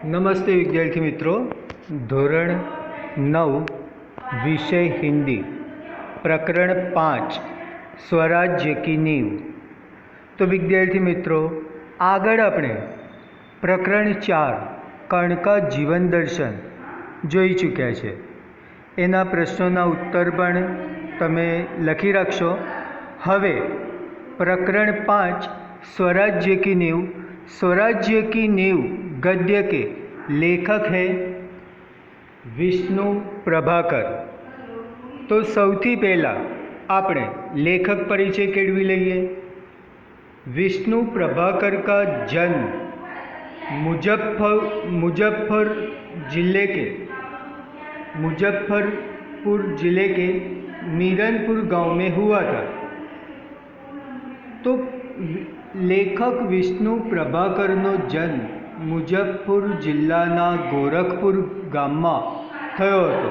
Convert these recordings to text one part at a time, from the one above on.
नमस्ते विद्यार्थी मित्रों, धोरण 9 विषय हिंदी, प्रकरण 5 स्वराज्य की नींव। तो विद्यार्थी मित्रों, આગળ આપણે પ્રકરણ 4 કણકા જીવન દર્શન જોઈ ચૂક્યા છે। એના પ્રશ્નોના ઉત્તર પણ તમે લખી રાખશો। હવે प्रकरण 5 स्वराज्य की नींव। स्वराज्य की नींव गद्य के लेखक है विष्णु प्रभाकर। तो सौथी पहला आपणे लेखक परिचय केळवी लईए। विष्णु प्रभाकर का जन्म मुजफ्फरपुर जिले के मीरनपुर गांव में हुआ था। तो लेखक विष्णु प्रभाकरનો जन्म मुजफ्फरपुर जिल्लाना गोरखपुर गामમાં થયો હતો।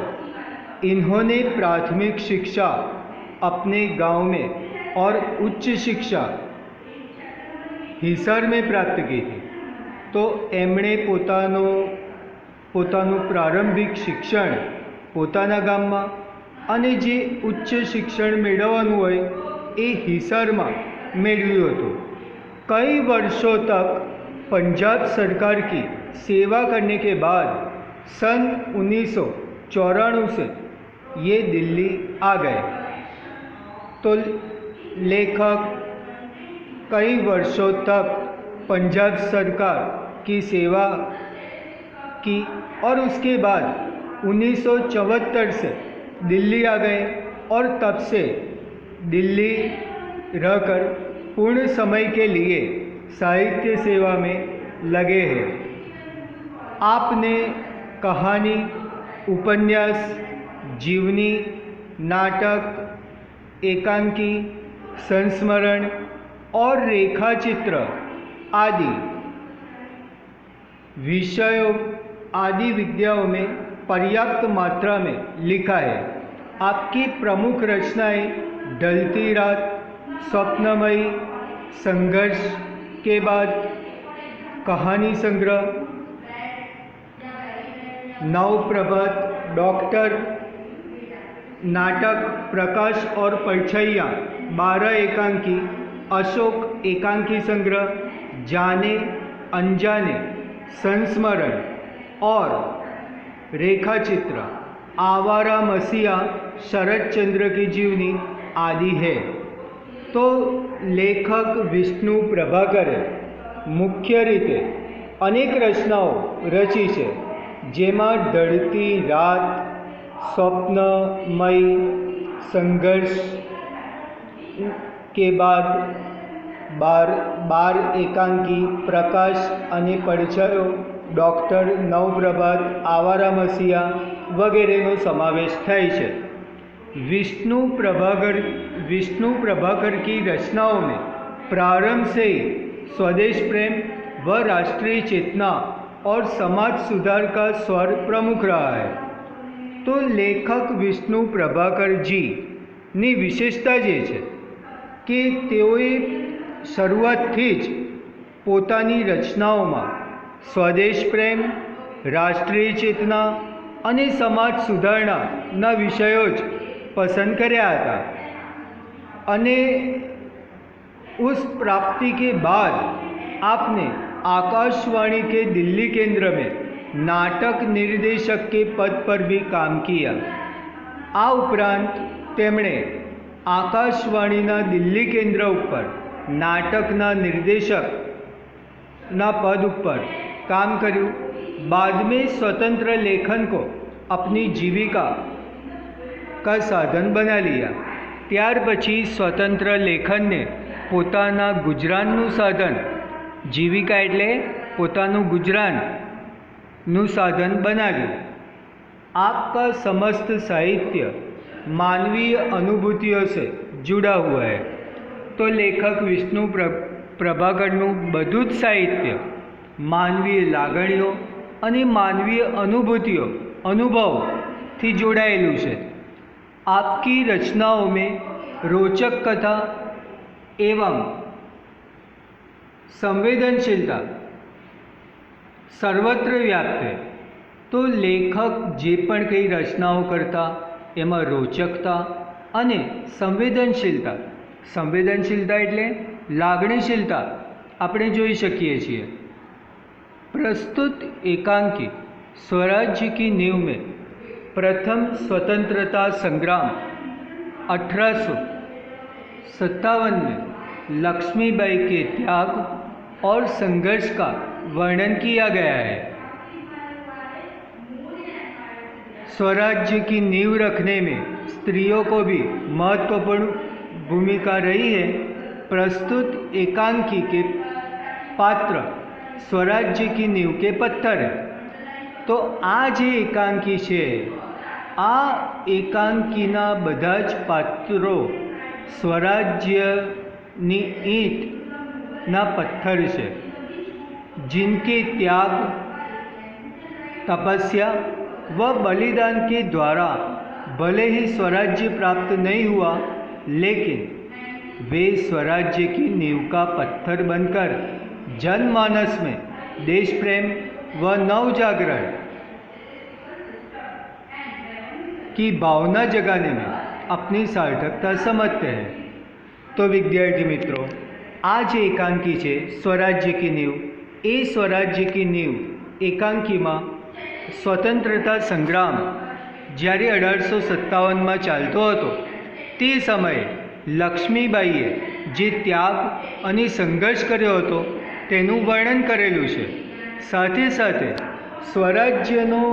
इन्होंने प्राथमिक शिक्षा अपने गांव में और उच्च शिक्षा हिसार में प्राप्त की थी। तो एमणे પોતાનું प्रारंभिक शिक्षण પોતાના ગામમાં અને જે ઉચ્ચ शिक्षण મેળવવાનું હોય એ हिसाરમાં मेळव्યું હતું। कई वर्षों तक पंजाब सरकार की सेवा करने के बाद सन 1994 से ये दिल्ली आ गए। तो लेखक कई वर्षों तक पंजाब सरकार की सेवा की और उसके बाद 1974 से दिल्ली आ गए और तब से दिल्ली रहकर पूर्ण समय के लिए साहित्य सेवा में लगे हैं। आपने कहानी, उपन्यास, जीवनी, नाटक, एकांकी, संस्मरण और रेखाचित्र आदि विषयों आदि विद्याओं में पर्याप्त मात्रा में लिखा है। आपकी प्रमुख रचनाएं ढलती रात, स्वप्नमयी, संघर्ष के बाद, कहानी संग्रह, नवप्रभात, डॉक्टर, नाटक प्रकाश और परछाइयाँ, 12 एकांकी, अशोक एकांकी संग्रह, जाने अनजाने, संस्मरण और रेखाचित्र, आवारा मसीहा, शरद चंद्र की जीवनी आदि है। तो लेखक विष्णु प्रभाकरे मुख्य रीते अनेक रचनाओं रची है, जेमा ढळती रात, स्वप्नमयी, संघर्ष के बाद, 12 एकांकी, प्रकाश अने परछायो, डॉक्टर, नवप्रभात, आवारा मसीहा वगैरेनो समावेश थाय छे। विष्णु प्रभाकर की रचनाओं में प्रारंभ से ही स्वदेश प्रेम व राष्ट्रीय चेतना और समाज सुधार का स्वर प्रमुख रहा है। तो लेखक विष्णु प्रभाकर जी नी विशेषता जे छे कि तेओए शरूआतथी ज पोतानी रचनाओं स्वदेश प्रेम, राष्ट्रीय चेतना अने समाज सुधारना विषयों ज पसंद कर्या था। अने उस प्राप्ति के बाद आपने आकाशवाणी के दिल्ली केंद्र में नाटक निर्देशक के पद पर भी काम किया। आ उपरांत तेमणे आकाशवाणीना दिल्ली केंद्र पर नाटकना निर्देशक ना पद पर काम कर्યું। बाद में स्वतंत्र लेखन को अपनी जीविका का साधन बना लिया। त्यार पछी स्वतंत्र लेखन ने पोताना गुजराननु साधन, जीविका एटले पोतानु गुजराननु साधन बनाव्યું। आपका समस्त साहित्य मानवीय अनुभूतियों से जुड़ा हुआ है। तो लेखक विष्णु प्रभाकरनु बधुं ज साहित्य मानवीय लागणीओ अने मानवीय अनुभव थी जोड़ायेलुं छे। आपकी रचनाओं में रोचक कथा एवं संवेदनशीलता સર્વત્ર વ્યાપ્ત है। તો લેખક જે પણ કંઈ રચનાઓ કરતા એમાં રોચકતા અને સંવેદનશીલતા એટલે લાગણીશીલતા આપણે જોઈ શકીએ છીએ। प्रस्तुत एकांकी स्वराज्य की नींव में प्रथम स्वतंत्रता संग्राम 1857 में लक्ष्मीबाई के त्याग और संघर्ष का वर्णन किया गया है। स्वराज्य की नींव रखने में स्त्रियों को भी महत्वपूर्ण भूमिका रही है। प्रस्तुत एकांकी के पात्र स्वराज्य की नींव के पत्थर है। तो आ जे एकांकी है, आ एकांकीना बधा ज पात्रो स्वराज्यनी ईंट ना पत्थर है, जिनके त्याग, तपस्या व बलिदान के द्वारा भले ही स्वराज्य प्राप्त नहीं हुआ, लेकिन वे स्वराज्य की नींव का पत्थर बनकर जनमानस में देश प्रेम व नवजागरण की भावना जगाने में अपनी सार्थकता समझते हैं। तो विद्यार्थी मित्रों, आज एकांकी है स्वराज्य की नींव। ए स्वराज्य की नींव एकांकी में स्वतंत्रता संग्राम જ્યારે 1857 में चालतो हतो ते समये लक्ष्मीबाईए जे त्याग अने संघर्ष कर्यो हतो तेनुं वर्णन करेलुं छे। साथे साथे स्वराज्यनो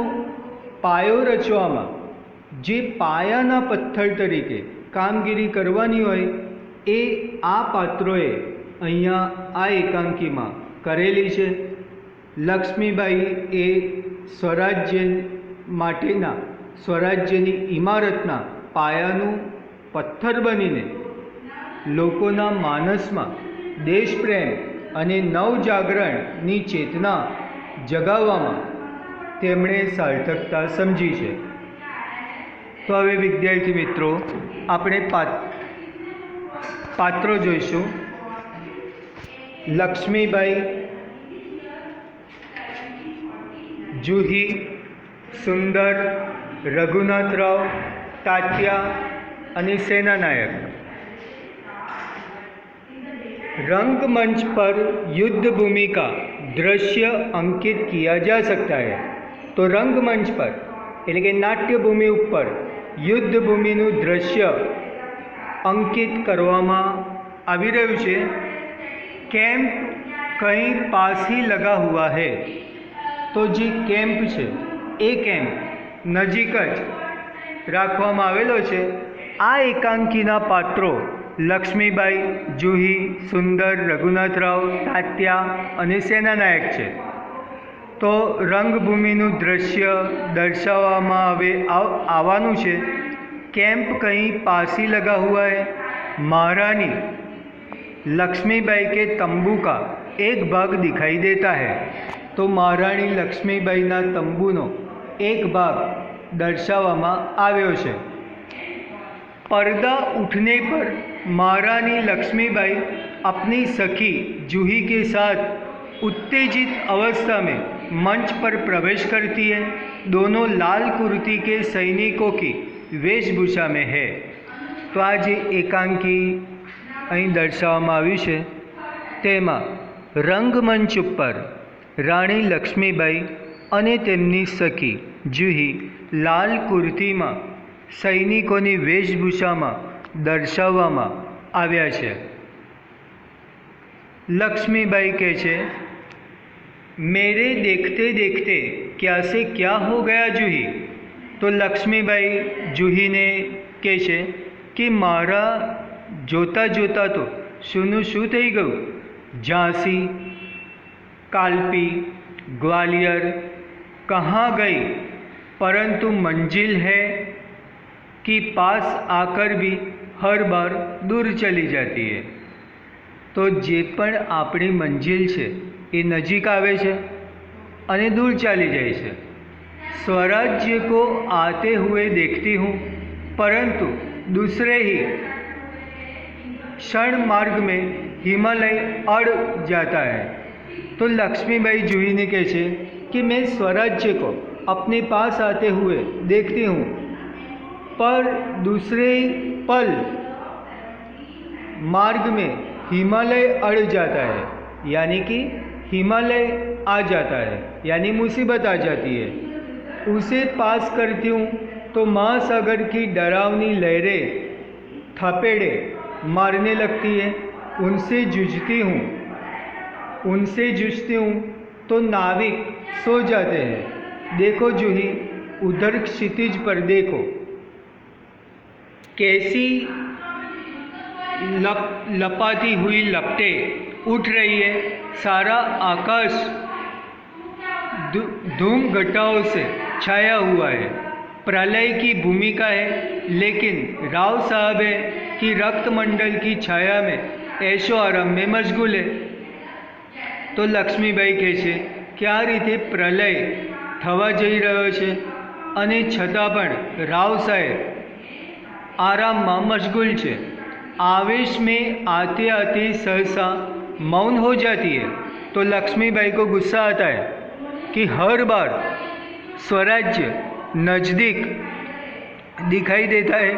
पायो रचवामां जे पायाना पत्थर तरीके कामगीरी करवानी होय ए आ पात्रोए अहींया आ एकांकीमां करेली छे। लक्ष्मीबाई ए स्वराज्य माटेना स्वराज्यनी इमारतना पायानुं पत्थर बनीने लोकोना मानसमां देशप्रेम અને નવજાગરણની ચેતના જગાવવામાં તેમણે સાર્થકતા સમજી છે। તો હવે વિદ્યાર્થી મિત્રો આપણે પાત્રો જોઈશું। લક્ષ્મીબાઈ, જુહી, સુંદર, રઘુનાથરાવ, તાત્યા અને સેનાનાયક। रंगमंच पर युद्ध भूमि का दृश्य अंकित किया जा सकता है। तो रंगमंच पर एटले के नाट्य भूमि पर युद्ध भूमिનું दृश्य अंकित करवामां आवी रह्युं छे। कैम्प कहीं पास ही लगा हुआ है। तो जे कैम्प है ए कैम्प नजीक ज राखवामां आवेलो छे। आ एकांकीना पात्रो लक्ष्मीबाई, जूही, सुंदर, रघुनाथराव, तात्या अने सेनानायक है। तो रंगभूमिનું दृश्य दर्शाववामां आवानुं छे। कैम्प कहीं पास ही लगा हुआ है। महारानी लक्ष्मीबाई के तंबू का एक भाग दिखाई देता है। तो महारानी लक्ष्मीबाईना तंबूनो एक भाग दर्शाववामां आव्यो छे। पर्दा उठने पर महारानी लक्ष्मीबाई अपनी सखी जूही के साथ उत्तेजित अवस्था में मंच पर प्रवेश करती है। दोनों लाल कुर्ती के सैनिकों की वेशभूषा में है। तो आज एकांकी અહીં દર્શાવવામાં આવ્યું છે તેમાં રંગમંચ ઉપર રાણી લક્ષ્મીબાઈ અને તેમની સખી જૂહી લાલ કુર્તીમાં સૈનિકોની વેશભૂષામાં દર્શાવવામાં આવ્યા છે। लक्ष्मीबाई कहे छे, मेरे देखते देखते क्या से क्या हो गया जूही। तो लक्ष्मीबाई जूही ने कहे छे कि मारा जोता जोता तो शूनु शू थई गयुं। झांसी, कालपी, ग्वालियर कहाँ गई, परंतु मंजिल है कि पास आकर भी हर बार दूर चली जाती है। तो जे पण आपणी मंजिल है ये नजीक आवे छे अने दूर चली जाए छे। स्वराज्य को आते हुए देखती हूँ, परंतु दूसरे ही क्षण मार्ग में हिमालय अड़ जाता है। तो लक्ष्मीबाई जूही ने कहे छे कि मैं स्वराज्य को अपने पास आते हुए देखती हूँ, पर दूसरे पल मार्ग में हिमालय अड़ जाता है, यानी कि हिमालय आ जाता है, यानी मुसीबत आ जाती है। उसे पास करती हूँ तो महासागर की डरावनी लहरें थपेड़े मारने लगती है। उनसे जूझती हूँ तो नाविक सो जाते हैं। देखो जूही, उधर क्षितिज पर देखो, कैसी लपाती हुई लपटें उठ रही है। सारा आकाश धूम घटाओं से छाया हुआ है। प्रलय की भूमिका है, लेकिन राव साहब है कि रक्तमंडल की छाया में ऐशो आराम में मशगूल है। तो लक्ष्मीबाई કહે છે કે આ રીતે પ્રલય થવા જઈ રહ્યો છે અને છતાં પણ રાવ સાહેબ આરામમાં મશગુલ છે। आवेश में आते आते सहसा मौन हो जाती है। तो लक्ष्मीबाई को गुस्सा आता है कि हर बार स्वराज्य नज़दीक दिखाई देता है,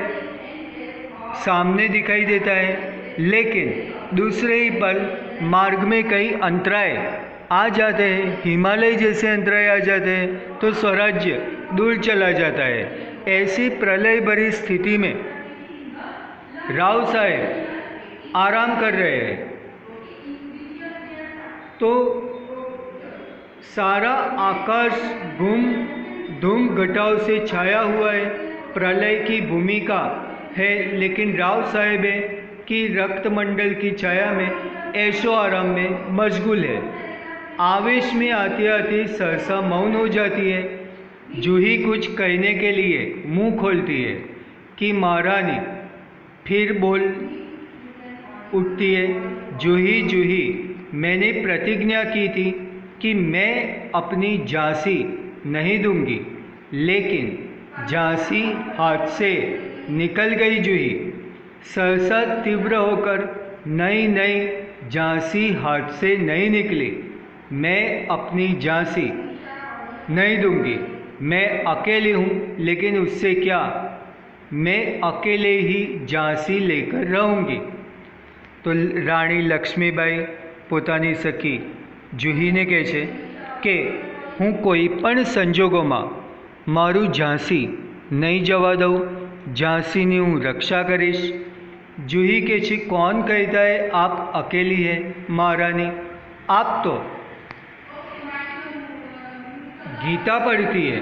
सामने दिखाई देता है, लेकिन दूसरे ही पल मार्ग में कई अंतराय आ जाते हैं, हिमालय जैसे अंतराय आ जाते हैं, तो स्वराज्य दूर चला जाता है। ऐसी प्रलय भरी स्थिति में राव साहेब आराम कर रहे हैं। तो सारा आकाश धूम घटाओं से छाया हुआ है। प्रलय की भूमिका है, लेकिन राव साहेब है कि रक्तमंडल की छाया में ऐशो आराम में मशगूल है। आवेश में आते आते सहसा मौन हो जाती है। जूही कुछ कहने के लिए मुंह खोलती है कि महारानी फिर बोल उठती है, जूही जूही, मैंने प्रतिज्ञा की थी कि मैं अपनी झांसी नहीं दूंगी, लेकिन झांसी हाथ से निकल गई। जूही सहसा तीव्र होकर, नहीं, झांसी हाथ से नहीं निकली, मैं अपनी झांसी नहीं दूंगी। मैं अकेली हूँ, लेकिन उससे क्या, मैं अकेले ही झांसी लेकर रहूँगी। तो रानी लक्ष्मीबाई પોતાની સખી જુહીને કહે છે કે હું કોઈ પણ સંજોગોમાં મારું ઝાંસી નહીં જવા દઉં, ઝાંસીની હું રક્ષા કરીશ। जूही કહે છે, कौन कहता है आप अकेली है महारानी, आप तो गीता पढ़ती है।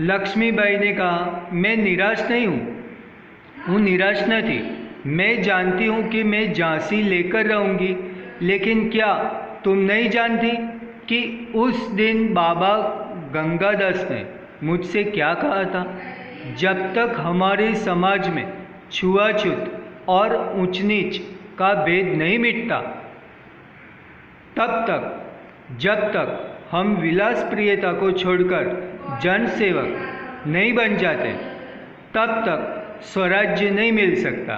लक्ष्मीबाई ने कहा, मैं निराश नहीं हूँ निराश नहीं, मैं जानती हूँ कि मैं झांसी लेकर रहूँगी, लेकिन क्या तुम नहीं जानती कि उस दिन बाबा गंगादास ने मुझसे क्या कहा था? जब तक हमारे समाज में छुआछूत और ऊंच नीच का भेद नहीं मिटता, जब तक हम विलास प्रियता को छोड़कर जन सेवक नहीं बन जाते, तब तक स्वराज्य नहीं मिल सकता।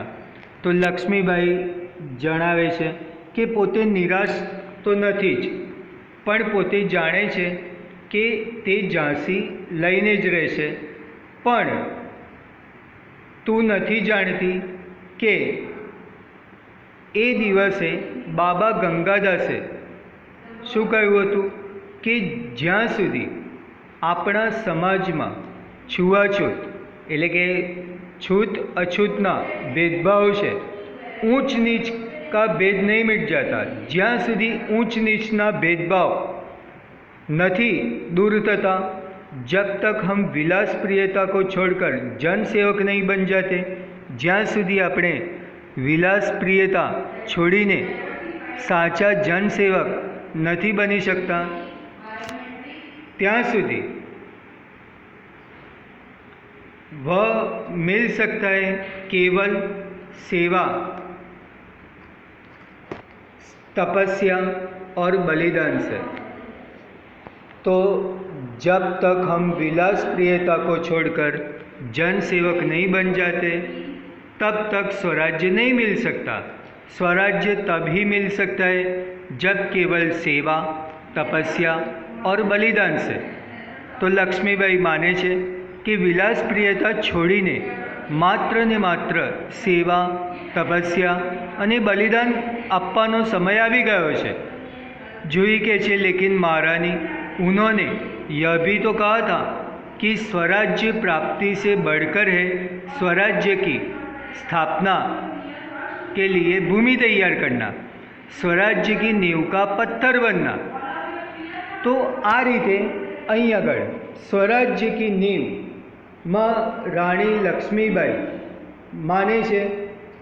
तो लक्ष्मीबाई जणावे છે કે પોતે નિરાશ તો નથી જ, પણ પોતે જાણે છે કે તે ઝાંસી લઈને જ રહેશે। પણ તું નથી જાણતી કે એ દિવસે બાબા ગંગાદાસે શું કહ્યું હતું કે જ્યાં સુધી આપણા સમાજમાં છૂઆછૂત એટલે કે छूत अछूतना भेदभाव है, ऊंच नीच का भेद नहीं मिट जाता, ज्यां सुधी ऊंच नीचना भेदभाव नहीं दूर थता, जब तक हम विलास प्रियता को छोड़कर जन सेवक नहीं बन जाते, ज्यां सुधी अपने विलास प्रियता छोड़ीने साचा जन सेवक नहीं बनी सकता, त्यां सुधी वह मिल सकता है केवल सेवा, तपस्या और बलिदान से। तो जब तक हम विलास प्रियता को छोड़कर जन सेवक नहीं बन जाते, तब तक स्वराज्य नहीं मिल सकता। स्वराज्य तभी मिल सकता है जब केवल सेवा, तपस्या और बलिदान से। तो लक्ष्मीबाई माने છે કે વિલાસપ્રિયતા છોડીને માત્ર ને માત્ર સેવા, તપસ્યા અને બલિદાન આપવાનો સમય આવી ગયો છે। जूही के छे लेकिन महारानी उन्होंने यह भी तो कहा था कि स्वराज्य प्राप्ति से बढ़कर है स्वराज्य की स्थापना के लिए भूमि तैयार करना, स्वराज्य की नींव का पत्थर बनना। तो आ रीते अहीं आगळ स्वराज्य की नींव में राणी लक्ष्मीबाई माने छे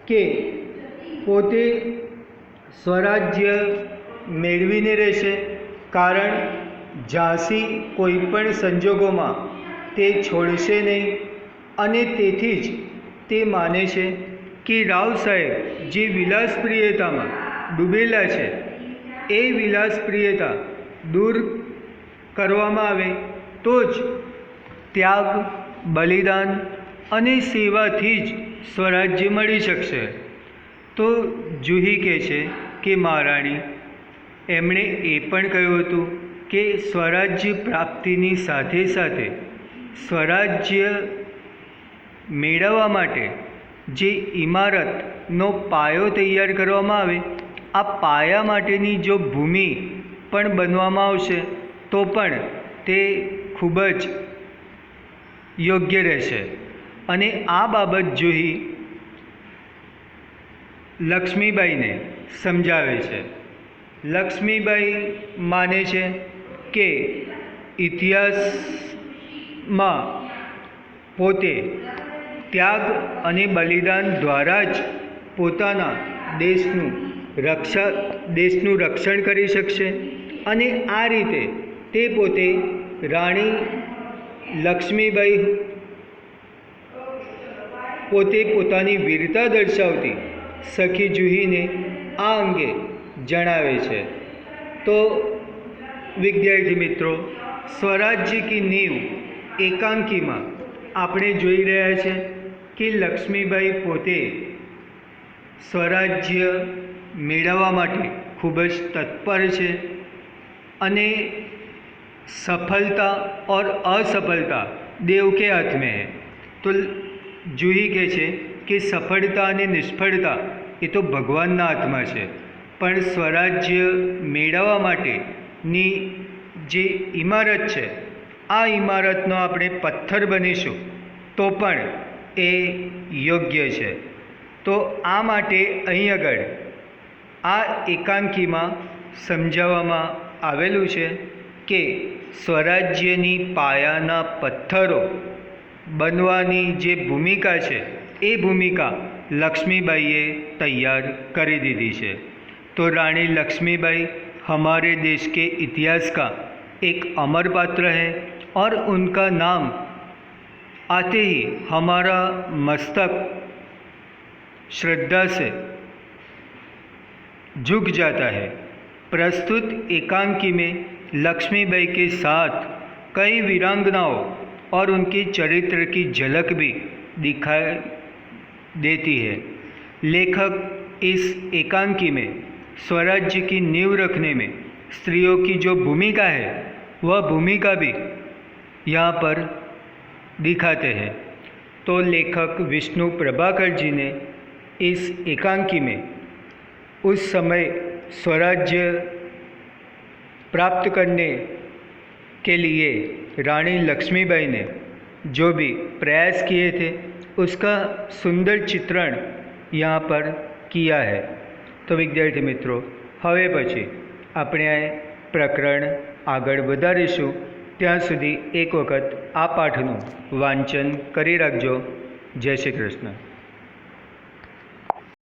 के पोते स्वराज्य मेळवीने रहेशे, कारण झांसी कोईपण संजोगों ते छोड़शे नहीं। अने तेथी ज ते माने छे कि राव साहेब जे विलासप्रियता में डूबेला है ए विलासप्रियता दूर करवामां आवे तो ज त्याग, बलिदान अने सेवाथी ज स्वराज्य मळी शकशे। तो जूही कहे छे कि महाराणी एमणे ए पण कह्युं हतुं कि स्वराज्य प्राप्तिनी साथे साथे स्वराज्य मेळववा माटे जे इमारतनो पायो तैयार करवामां आवे, आ पाया माटेनी जो भूमि पण बनवामां आवशे तो पण ते खूब ज योग्य रहेशे। अने आ बाबत जूही लक्ष्मीबाई ने समझावे छे। लक्ष्मीबाई माने छे के इतिहास में पोते त्याग अने बलिदान द्वारा ज पोताना देशનું रक्षण करी शकशे। अने आ रीते ते पोते राणी लक्ष्मीबाई पोते पोतानी वीरता दर्शावती सखी जूही ने आ अंगे जणावे छे। तो विद्यार्थी मित्रों, स्वराज्य की नींव एकांकी में आपणे जोई रह्या छे कि लक्ष्मीबाई पोते स्वराज्य मेळववा माटे खूब ज तत्पर छे अने सफलता और असफलता देव के हाथ में है। तो जूही कहे छे कि सफलता अने निष्फलता ए तो भगवानना हाथमां छे, पण स्वराज्य मेळववा माटेनी जे इमारत छे आ इमारतनो आपणे पत्थर बनीशुं तो पण ए योग्य छे। तो आ माटे अहीं आगळ आ एकांकीमां समजाववामां आवेलुं छे कि स्वराज्यनी पायाना पत्थरो बनवानी जे भूमिका है ए भूमिका लक्ष्मीबाईए तैयार करी दीदी है। तो रानी लक्ष्मीबाई हमारे देश के इतिहास का एक अमर पात्र है और उनका नाम आते ही हमारा मस्तक श्रद्धा से झुक जाता है। प्रस्तुत एकांकी में लक्ष्मीबाई के साथ कई वीरांगनाओं और उनके चरित्र की झलक भी दिखाई देती है। लेखक इस एकांकी में स्वराज्य की नींव रखने में स्त्रियों की जो भूमिका है वह भूमिका भी यहाँ पर दिखाते हैं। तो लेखक विष्णु प्रभाकर जी ने इस एकांकी में उस समय स्वराज्य प्राप्त करने के लिए रानी लक्ष्मीबाई ने जो भी प्रयास किए थे उसका सुंदर चित्रण यहाँ पर किया है। तो विद्यार्थी मित्रों, हवे पछी આપણે પ્રકરણ આગળ વધારીશું। ત્યાં સુધી એક વખત આ પાઠનું વાંચન કરી રાખજો। જય શ્રી કૃષ્ણ।